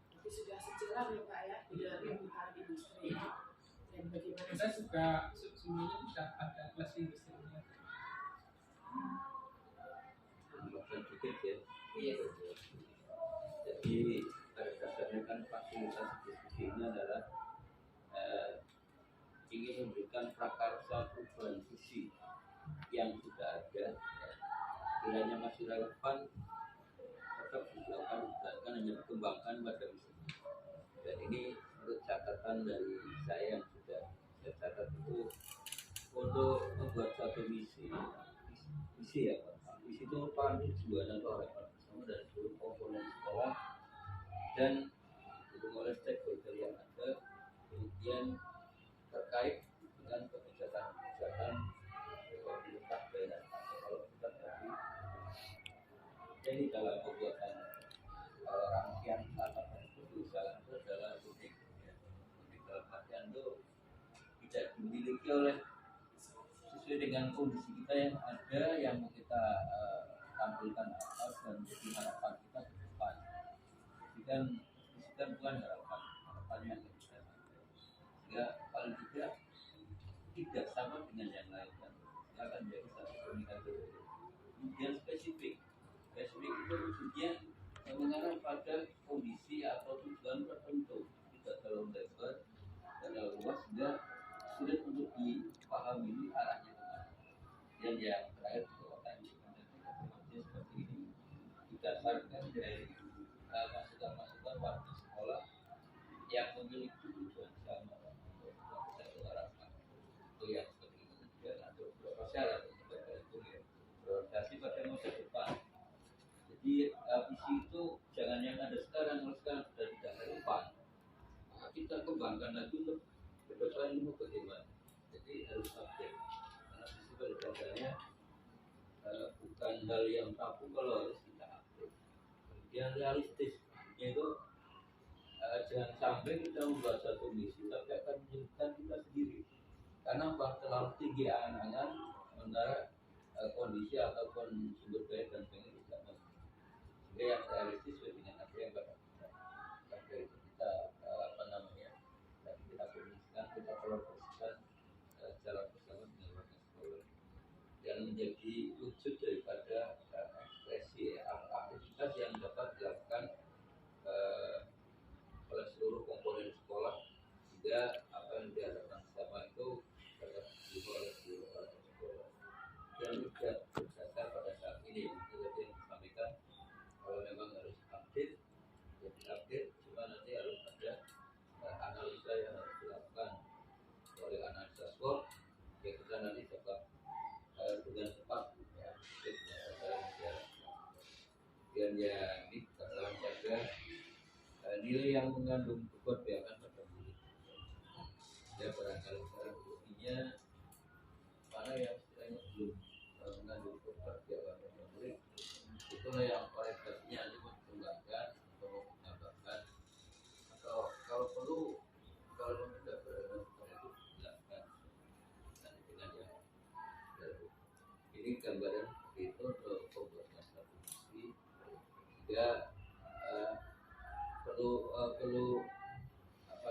Tapi sudah sejalan ya Pak ya dengan pembukaan industri dan bagaimana Kita juga semuanya sudah ada kelas industrinya. Tambahkan sedikit ya. Iya. Jadi pada dasarnya kan fasilitas diskusi ini adalah ingin memberikan prakarsa perubahan visi yang sudah ada, kiranya masih relevan, tetap dilakukan, bukan hanya dikembangkan pada misi. Dan ini menurut catatan dari saya yang sudah saya catat itu untuk membuat satu misi ya Pak. Misi itu merupakan tujuan atau harapan bersama dari seluruh komponen sekolah dan didukung oleh stakeholder yang ada, kemudian terkait dengan kebijakan-kebijakan pemerintah daerah atau kalau kita tadi jadi dalam pembuatan rangkaian tahapan itu berusaha itu adalah unik ya. Unik dalam artian itu tidak dimiliki oleh sesuai dengan kondisi kita yang ada, yang mau kita tampilkan apa dan jadi harapan kita ke depan. Jadi kan bukan harapan yang kita sampai, sehingga paling tidak sama dengan yang lain kan, akan jadi satu pernikahan berbeda. Kemudian spesifik itu maksudnya mengarah pada kondisi atau tujuan tertentu, tidak terlalu lebar dan terlalu luas sehingga sulit untuk dipahami arahnya kemana. Dan yang terakhir tadi seperti ini didasarkan dari masukan-masukan warga sekolah yang memiliki tujuan sama untuk satu harapan itu yang seperti ini dan ada beberapa syarat untuk itu ya berorientasi pada masa depan. Jadi visi itu jangan yang ada sekarang, kalau sekarang sudah tidak relevan, kita kembangkan lagi untuk kedepan ini bagaimana. Jadi harus update karena visi pada dasarnya bukan hal yang tabu kalau harus kita update. Kemudian realistis, yaitu jangan sampai kita membuat satu misi tapi akan menyulitkan kita sendiri. Karena terlalu tinggi angan-angan sementara kondisi ataupun sumber daya dan pengen tidak mampu. Sehingga yang realistis sesuai dengan apa yang pada kita. Maka itu kita wujud daripada ekspresi aktivitas yang dapat dilakukan oleh seluruh komponen sekolah, sehingga apa yang diharapkan bersama itu dapat dilakukan oleh seluruh orang sekolah. Dan juga berdasar pada saat ini itu tadi yang disampaikan, kalau memang harus update ya diupdate, cuma nanti harus ada analisa yang harus dilakukan oleh analisa SWOT ya, kita nanti dapat dengan cepat ya, dan yang ini dalam pada nilai yang mengandung keberpihakan pada murid. Ya barangkali sekarang buktinya mana yang istilahnya belum mengandung keberpihakan pada murid, itulah yang orientasinya cuma dikembangkan atau menambahkan, atau kalau perlu kalau tidak berada itu dilakukan nanti dengan yang baru. Ini gambaran seperti itu untuk pembuatan satu visi, sehingga perlu apa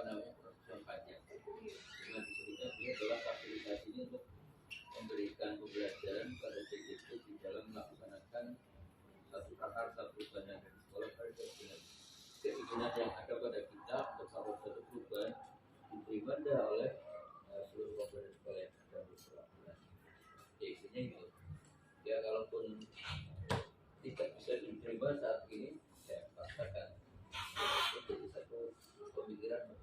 namanya proses yang panjang. Dengan disebutkan ini adalah fasilitasinya untuk memberikan pembelajaran pada CGT di dalam melaksanakan satu akar satu perubahan dari sekolah pada keinginan yang ada pada kita untuk satu perubahan diterima oleh seluruh komponen sekolah yang ada di sekolah. Ya isinya itu. Ya kalaupun tidak bisa diterima saat ini, saya paksakan itu jadi satu pemikiran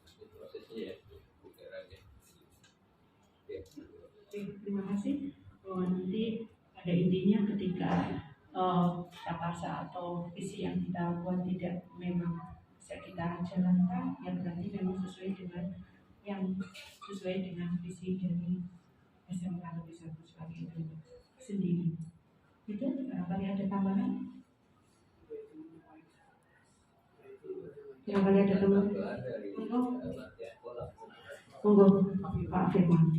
itu prosesnya ya, pikirannya. Ya. Oke, terima kasih. Nanti pada intinya ketika prakarsa atau visi yang kita buat tidak memang bisa kita jalankan, ya berarti memang sesuai dengan visi dari SMK Negeri 1 sebagai itu sendiri. Itu barangkali ada tambahan? Barangkali ada tambahan? Monggo, Pak Firman.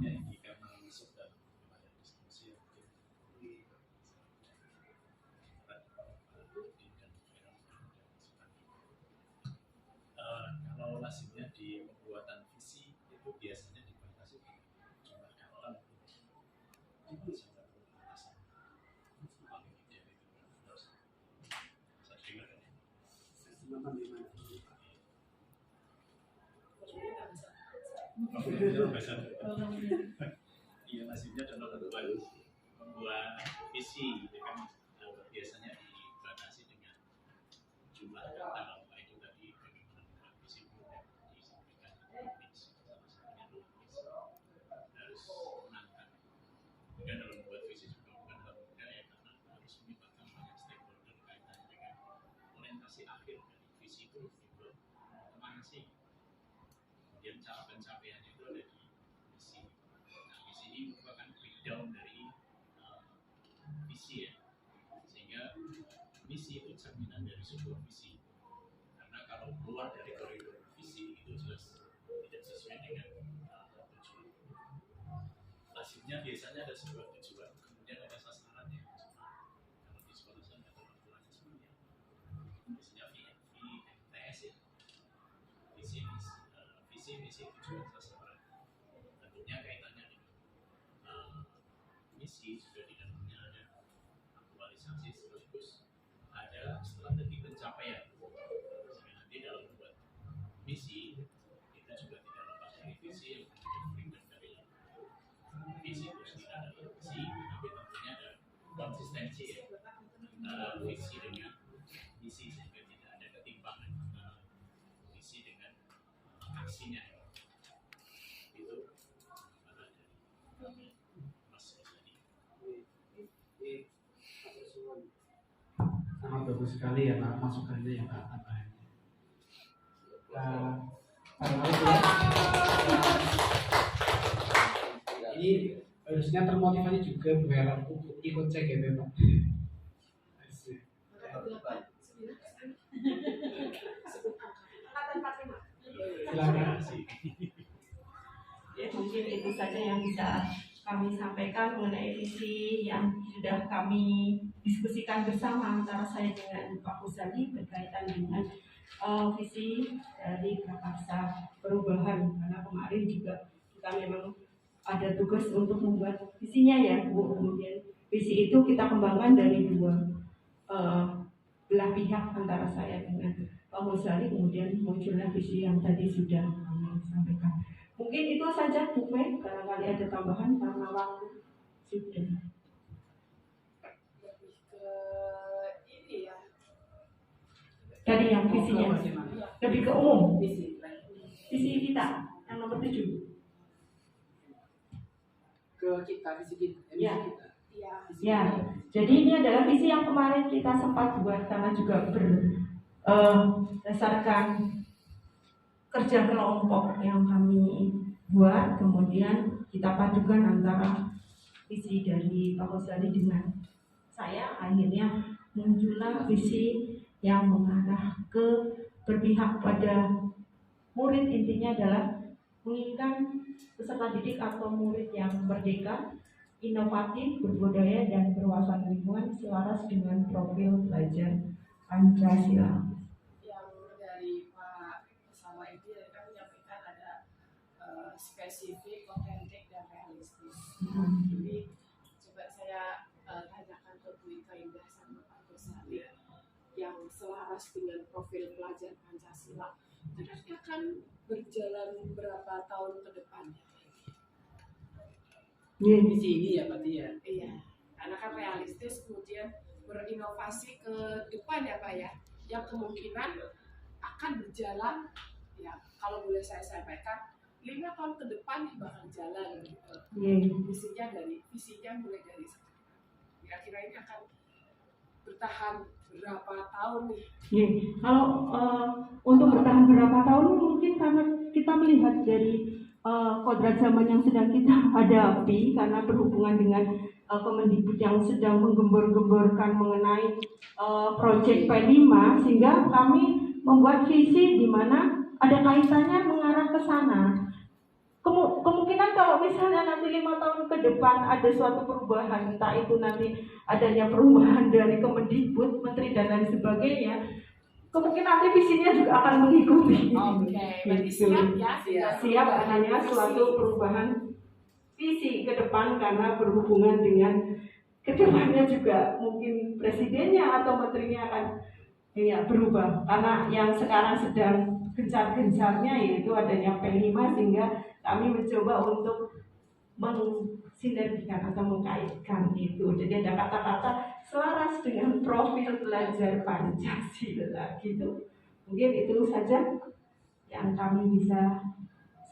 Ya, jika masuk dalam diskusi kalau lazimnya di pembuatan visi itu biasanya dibatasi jumlah kata. Iya, lazimnya dalam membuat visi itu kan biasanya dibatasi dengan jumlah kata. Itu tadi bagaimana visi disampaikan salah satunya harus menangkan. Dan dalam membuat visi juga bukan hal mudah ya, karena harus melibatkan banyak stakeholder kaitannya dengan orientasi akhir dari visi itu juga kemana sih. Kemudian cara pencapaiannya itu ada di visi. Nah, visi ini merupakan breakdown dari visi ya, sehingga misi itu cerminan dari sebuah visi. Karena kalau keluar dari koridor visi itu jelas tidak sesuai dengan tujuan. Lazimnya biasanya ada sebuah tujuan, kemudian ada sasarannya. Kalau di sekolah saya ada aturannya seperti itu. Biasanya VMTS ya, visi misi tujuan sasaran. Tentunya kaitannya dengan misi juga di dalamnya ada aktualisasi sekaligus ada strategi pencapaian. Sehingga nanti dalam membuat misi itu juga tidak lepas dari visi yang diberikan dari visi itu tidak ada visi, tapi tentunya ada konsistensi ya antara visi dengan misi sehingga tidak ada ketimpangan antara visi dengan aksinya. Itu pada dari Mas Rosadi. Sangat bagus sekali ya Pak, masukannya ya Pak. Ini harusnya termotivasi juga Bu Hera untuk ikut CGP Pak. Silakan. Ya, mungkin itu saja yang bisa kami sampaikan mengenai visi yang sudah kami diskusikan bersama antara saya dengan Pak Ghazali berkaitan dengan visi dari Prakarsa Perubahan, karena kemarin juga kita memang ada tugas untuk membuat visinya ya Bu. Kemudian visi itu kita kembangkan dari dua belah pihak antara saya dengan Pak Ghazali, kemudian munculnya visi yang tadi sudah kami sampaikan. Mungkin itu saja Bu Mei, barangkali ada tambahan karena waktu sudah. Lebih ke ini ya. Tadi yang visinya lebih ke umum. Visi. Visi kita yang nomor 7. Ke kita, visi kita. Ya. Kita. Iya. Ya, jadi ini adalah visi yang kemarin kita sempat buat karena juga berdasarkan kerja kelompok yang kami buat, kemudian kita padukan antara visi dari Pak Ghazali dengan saya, akhirnya muncullah visi yang mengarah ke berpihak pada murid. Intinya adalah menginginkan peserta didik atau murid yang merdeka, inovatif, berbudaya, dan berwawasan lingkungan selaras dengan profil belajar Pancasila. Yang dari Pak Sama itu kan menyampaikan ada spesifik, otentik, dan realistis. Jadi coba saya tanyakan ke Bu Ika Indah sama Pak Ghazali yang selaras dengan profil pelajar Pancasila. Kira-kira akan berjalan berapa tahun ke depannya? Visi ini ya berarti ya. Iya, karena kan realistis, kemudian berinovasi ke depan ya Pak ya, yang kemungkinan akan berjalan ya, kalau boleh saya sampaikan 5 tahun ke depan bakal jalan gitu. Visinya mulai dari sekarang. Kira-kira ini akan bertahan berapa tahun nih? Kalau untuk bertahan berapa tahun mungkin karena kita melihat dari kodrat zaman yang sedang kita hadapi, karena berhubungan dengan Kemendikbud yang sedang menggembor-gemborkan mengenai proyek P5, sehingga kami membuat visi di mana ada kaitannya mengarah ke sana. Kemungkinan kalau misalnya nanti 5 tahun ke depan ada suatu perubahan, entah itu nanti adanya perubahan dari Kemendikbud, Menteri dan lain sebagainya, kemungkinan nanti visinya juga akan mengikuti. Oke, berarti siap ya? Siap adanya suatu perubahan visi ke depan, karena berhubungan dengan ke depannya juga mungkin presidennya atau menterinya akan berubah, karena yang sekarang sedang gencar-gencarnya yaitu adanya P5, sehingga kami mencoba untuk mensinergikan atau mengkaitkan itu. Jadi ada kata-kata selaras dengan profil belajar Pancasila gitu. Mungkin itu saja yang kami bisa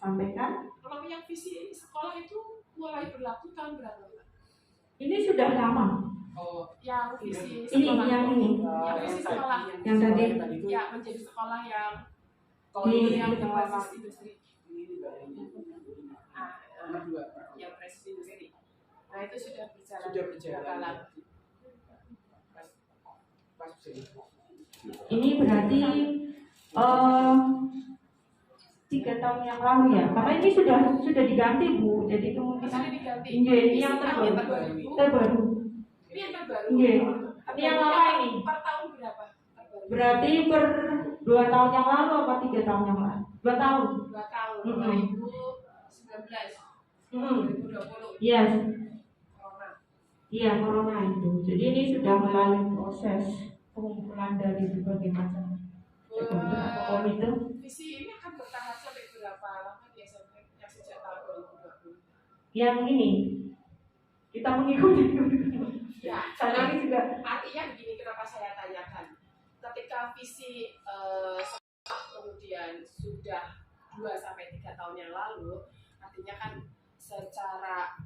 sampaikan. Kalau yang visi sekolah itu mulai berlaku tahun berapa Pak? Ini sudah lama. Oh, yang visi Ini sekolah. yang ini. Yang visi sekolah. Yang tadi. Ya, menjadi sekolah yang Ini berbasis industri. Nomor 2. Yang presisi industri. Nah itu sudah berjalan. Berapa lama? Ini berarti 3 tahun yang lalu ya, karena ini sudah diganti Bu, jadi kemungkinan Sudah diganti. ini yang terbaru. Ini yang terbaru. Iya. Ini yang lama ini. Per tahun berapa? Terbaru. Berarti per 2 tahun yang lalu apa 3 tahun yang lalu? 2 tahun. 2 tahun. Mm-mm. 2019. Hmm. 2020. Yes. Corona. Iya, corona itu. Jadi ini sudah melalui proses pengumpulan dari berbagai macam komite. Visi ini akan bertahan sampai berapa lama di SMP yang sejak tahun 2020? Yang ini kita mengikuti. Ya, Karena ini juga artinya begini, kenapa saya tanyakan. Ketika visi kemudian sudah 2-3 tahun yang lalu, artinya kan secara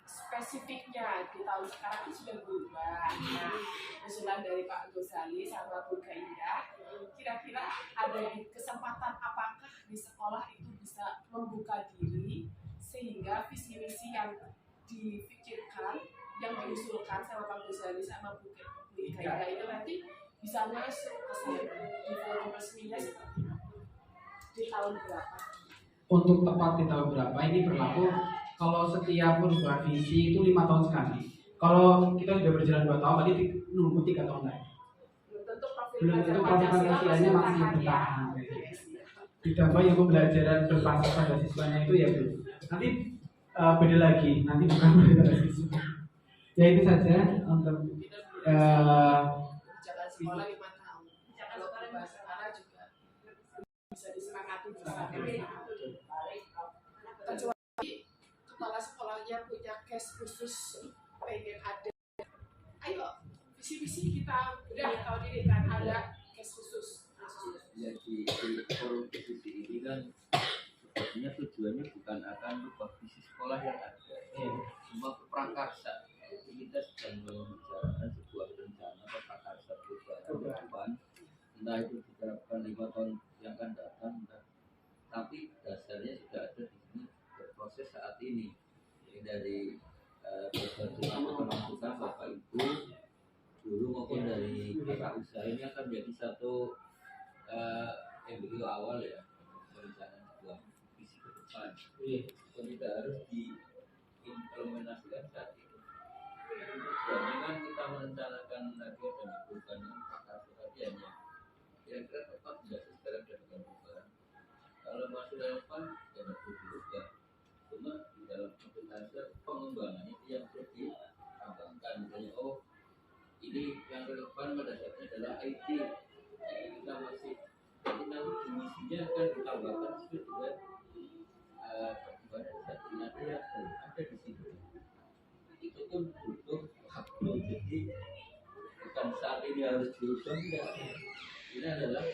spesifiknya di tahun sekarang itu sudah berubah. Nah, usulan dari Pak Ghazali sama Bu Ika Indah, kira-kira ada kesempatan apakah di sekolah itu bisa membuka diri sehingga visi misi yang dipikirkan, yang diusulkan sama Pak Ghazali sama Bu Ika Indah itu nanti bisa masuk ke di forum resminya seperti apa? Di tahun berapa? Untuk tepat di tahun berapa ini berlaku kalau setiap perubahan visi itu 5 tahun sekali. Kalau kita sudah berjalan 2 tahun, berarti nunggu 3 tahun lagi. Belum tentu profil Belum tentu profil Pancasilanya masih bertahan. ya. Ditambah yang pembelajaran berbasis pada siswanya itu ya belum. Nanti beda lagi, nanti bukan pada siswa. Ya itu saja untuk Jalan sekolah 5 tahun. Kalau bahasa sekarang juga bisa disepakati bersama. Kecuali kepala sekolahnya punya cash khusus pengen ada. Ayo, visi-visi kita udah tahun ini kan ada cash khusus. Ya di forum diskusi ini kan sebenarnya tujuannya bukan akan merubah visi sekolah yang ada, cuma prakarsa. Kita sedang membicarakan sebuah rencana atau prakarsa perubahan ke depan, entah itu diterapkan 5 tahun yang akan datang, tapi dasarnya sudah ada di sini berproses saat ini. Ini dari berbagai masukan Bapak Ibu guru maupun dari pihak usaha ini akan menjadi satu embrio awal ya perencanaan sebuah visi ke depan. Dan tidak harus diimplementasikan saat itu. Jadi kan kita merencanakan lagi dan bukan pakar tadi hanya kira-kira tepat tidak sekarang dengan perubahan. Kalau masih relevan ya perlu diubah. Cuma di dalam implementasi pengembangannya itu yang perlu ditambahkan. Misalnya ini yang relevan pada saat ini adalah IT. Kita masih jadi nanti misinya akan ditambahkan sesuai dengan perkembangan saat ini ada di situ. Itu pun butuh waktu. Jadi bukan saat ini harus diubah tidak. Ini adalah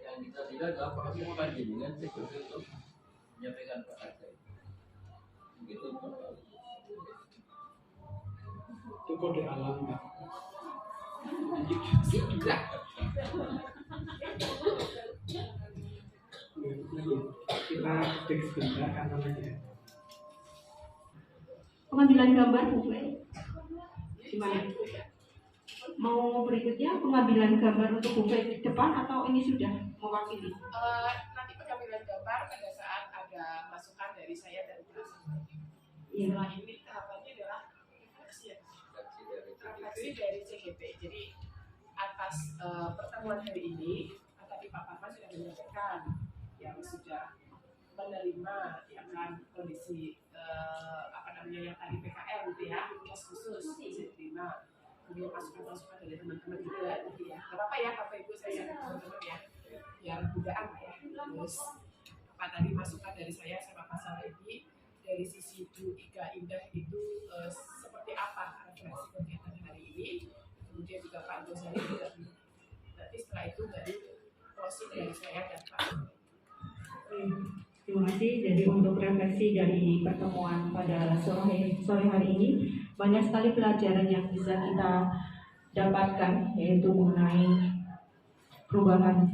yang kita tidak adalah proses panjenengan sebagai untuk menyampaikan ke saya. Begitu Pak. itu kode alam Pak. Sudah. Kita break sebentar karena lagi Pengambilan gambar bukan? Gimana? Mau berikutnya pengambilan gambar untuk buku depan atau ini sudah mewakili? Nanti pengambilan gambar pada saat ada masukan dari saya dan kelas. Iya. Setelah ini tahapannya adalah refleksi dari CGP. Jadi atas pertemuan hari ini, tadi Pak Parman sudah menyampaikan yang sudah menerima yang kan kondisi yang tadi PKL gitu ya, kelas khusus bisa diterima. Kemudian masukan-masukan dari teman-teman juga gitu ya. Gak apa-apa ya Bapak Ibu saya teman-teman ya, yang budaan Pak ya. Terus apa tadi masukan dari saya sama Pak Saledi dari sisi Bu Ika Indah itu seperti apa refleksi kegiatan hari ini. Kemudian juga Pak Gozali juga. Nanti setelah itu baru closing dari saya dan Pak. Terima kasih. Jadi untuk refleksi dari pertemuan pada sore hari ini, banyak sekali pelajaran yang bisa kita dapatkan, yaitu mengenai perubahan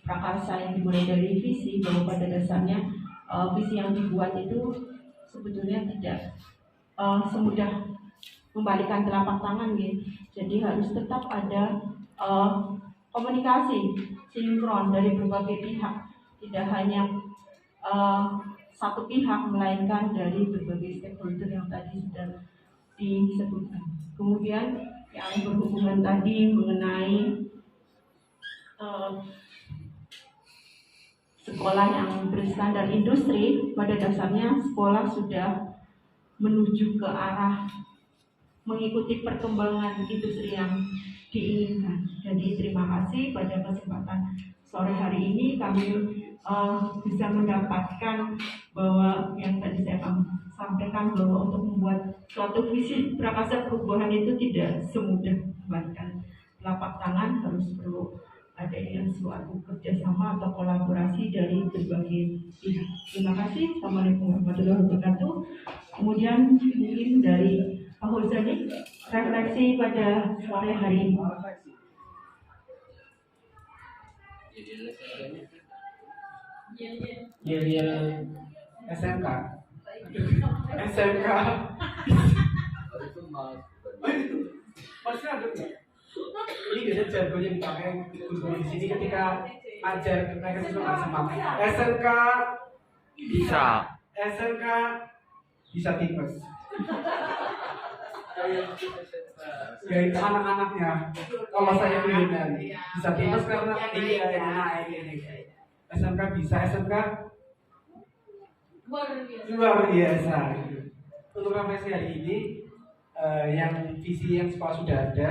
prakarsa yang dimulai dari visi, bahwa pada dasarnya visi yang dibuat itu sebetulnya tidak semudah membalikan telapak tangan gitu. Jadi harus tetap ada komunikasi sinkron dari berbagai pihak, tidak hanya satu pihak, melainkan dari berbagai stakeholder yang tadi sudah disebutkan. Kemudian yang berhubungan tadi mengenai sekolah yang berstandar industri, pada dasarnya sekolah sudah menuju ke arah mengikuti perkembangan industri yang diinginkan. Jadi terima kasih pada kesempatan sore hari ini kami bisa mendapatkan bahwa yang tadi saya sampaikan, bahwa untuk membuat suatu visi prakarsa perubahan itu tidak semudah membalikan telapak tangan, harus perlu adanya suatu kerjasama atau kolaborasi dari berbagai pihak. Terima kasih. Assalamualaikum warahmatullahi wabarakatuh. Kemudian mungkin dari Pak Huzani, refleksi pada sore hari ini. Yel SMK. SMK. Masih ada nggak? Ini biasanya jargonnya dipakai guru di sini ketika ajar mereka siswa semangat. SMK bisa. SMK bisa tipes. Yaitu anak-anaknya. Kalau saya keinginan bisa timnas karena ini. SMK bisa, SMK luar biasa. Untuk refleksi hari ini, yang visi yang sekolah sudah ada.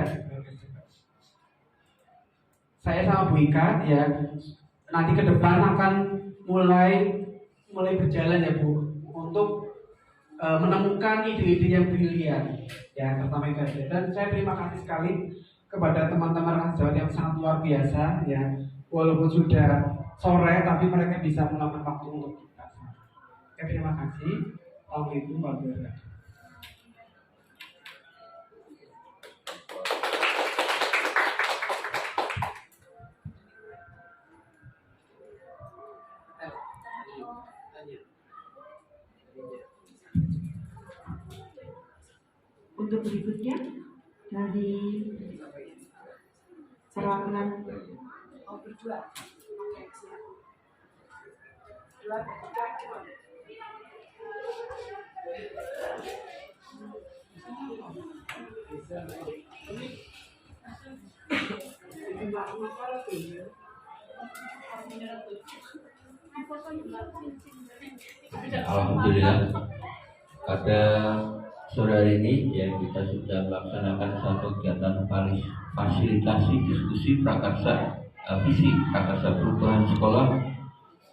Saya sama Bu Ika ya, nanti ke depan akan mulai berjalan ya Bu, untuk menemukan ide-ide yang brilian ya, pertama itu. Dan saya terima kasih sekali kepada teman-teman Ras Jawa yang sangat luar biasa ya, walaupun sudah sore tapi mereka bisa meluangkan waktu untuk kita. Oke, terima kasih. Assalamualaikum warahmatullahi wabarakatuh. Untuk berikutnya dari perwakilan berdua. Oke, siap. Dua, tiga, coba. Alhamdulillah, pada sore hari ini ya kita sudah melaksanakan satu kegiatan fasilitasi diskusi prakarsa visi prakarsa perubahan sekolah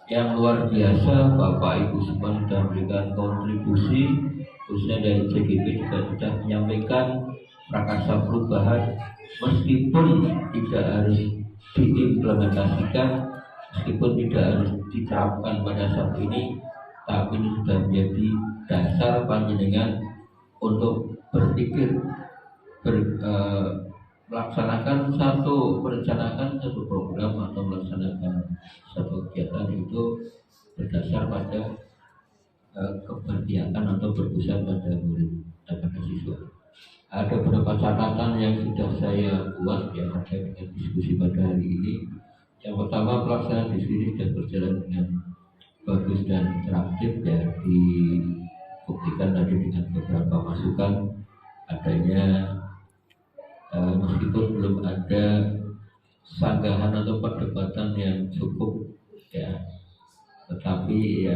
yang luar biasa. Bapak Ibu semua sudah memberikan kontribusi, khususnya dari CGP juga sudah menyampaikan prakarsa perubahan meskipun tidak harus diimplementasikan, meskipun tidak harus diterapkan pada saat ini, tapi ini sudah menjadi dasar panjenengan untuk berpikir merencanakan satu program atau melaksanakan satu kegiatan itu berdasar pada keberpihakan atau berpusat pada murid dan pada siswa. Ada beberapa catatan yang sudah saya buat ya terkait dengan diskusi pada hari ini. Yang pertama, pelaksanaan diskusi sudah berjalan dengan bagus dan interaktif ya, dibuktikan tadi dengan beberapa masukan adanya meskipun belum ada sanggahan atau perdebatan yang cukup ya, tetapi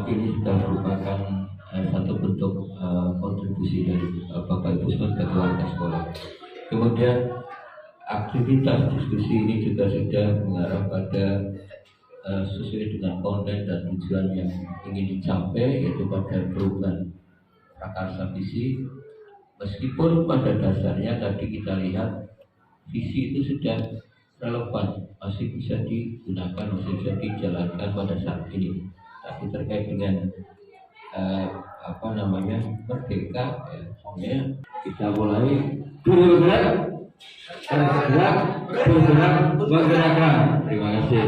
ini sudah merupakan satu bentuk kontribusi dari Bapak Ibu sebagai keluarga sekolah. Kemudian aktivitas diskusi ini juga sudah mengarah pada sesuai dengan konten dan tujuan yang ingin dicapai, yaitu pada perubahan prakarsa visi. Meskipun pada dasarnya tadi kita lihat visi itu sudah relevan, masih bisa digunakan, masih bisa dijalankan pada saat ini. Tapi terkait dengan merdeka ya, kita mulai bergerak. Terima kasih.